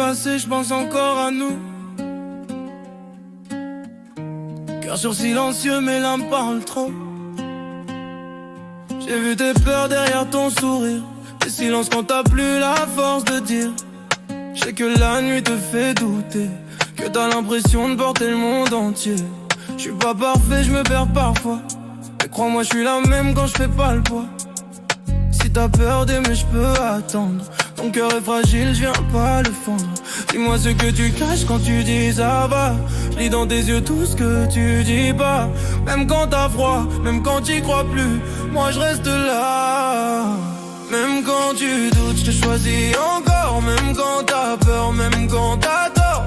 passé, je pense encore à nous. Cœur sur silencieux, mais l'âme parle trop. J'ai vu tes peurs derrière ton sourire, tes silences quand t'as plus la force de dire. Je sais que la nuit te fait douter, que t'as l'impression de porter le monde entier. Je suis pas parfait, je me perds parfois, mais crois-moi, je suis la même quand je fais pas le poids. Si t'as peur d'aimer, je peux attendre. Ton cœur est fragile, je viens pas le fendre. Dis-moi ce que tu caches quand tu dis ça va. Je lis dans tes yeux tout ce que tu dis pas. Même quand t'as froid, même quand t'y crois plus, moi je reste là. Même quand tu doutes, je te choisis encore. Même quand t'as peur, même quand t'as tort.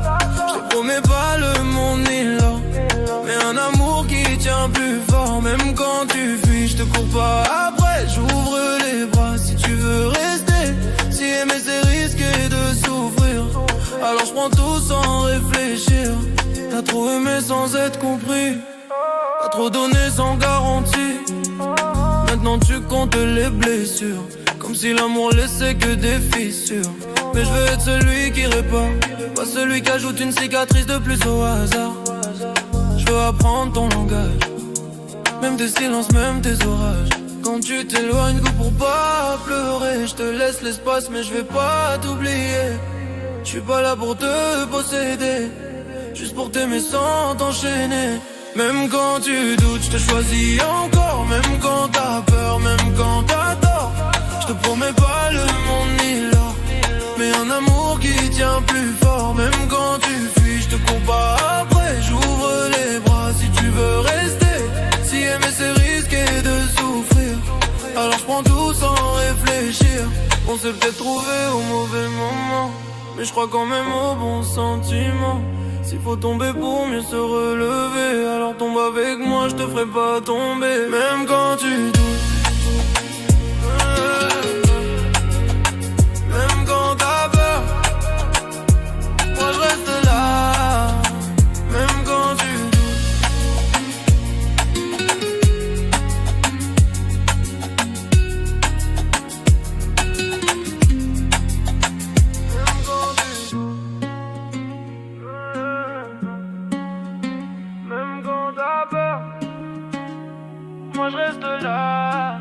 Je te promets pas le monde ni l'or, mais un amour qui tient plus fort. Même quand tu fuis, je te cours pas après. J'ouvre les bras si tu veux rester. Si aimer c'est risquer de souffrir, alors je prends tout sans réfléchir. T'as trop aimé sans être compris, t'as trop donné sans garantie. Maintenant tu comptes les blessures, comme si l'amour laissait que des fissures. Mais je veux être celui qui répare, pas celui qui ajoute une cicatrice de plus au hasard. Je veux apprendre ton langage, même tes silences, même tes orages. Quand tu t'éloignes, go pour pas pleurer. Je te laisse l'espace mais je vais pas t'oublier. Je suis pas là pour te posséder, juste pour t'aimer sans t'enchaîner. Même quand tu doutes, je te choisis encore. Même quand t'as peur, même quand t'as tort. Je te promets pas le monde ni l'or, mais un amour qui tient plus fort. Même quand tu fuis, je te cours pas après. J'ouvre les bras si tu veux rester. Si aimer c'est risquer de souffrir, alors je prends tout sans réfléchir. On s'est peut-être trouvé au mauvais moment, mais je crois quand même au bon sentiment. S'il faut tomber pour mieux se relever, alors tombe avec moi, je te ferai pas tomber. Même quand tu doutes, même quand t'as peur, moi je reste là. Même quand tu moi je reste là.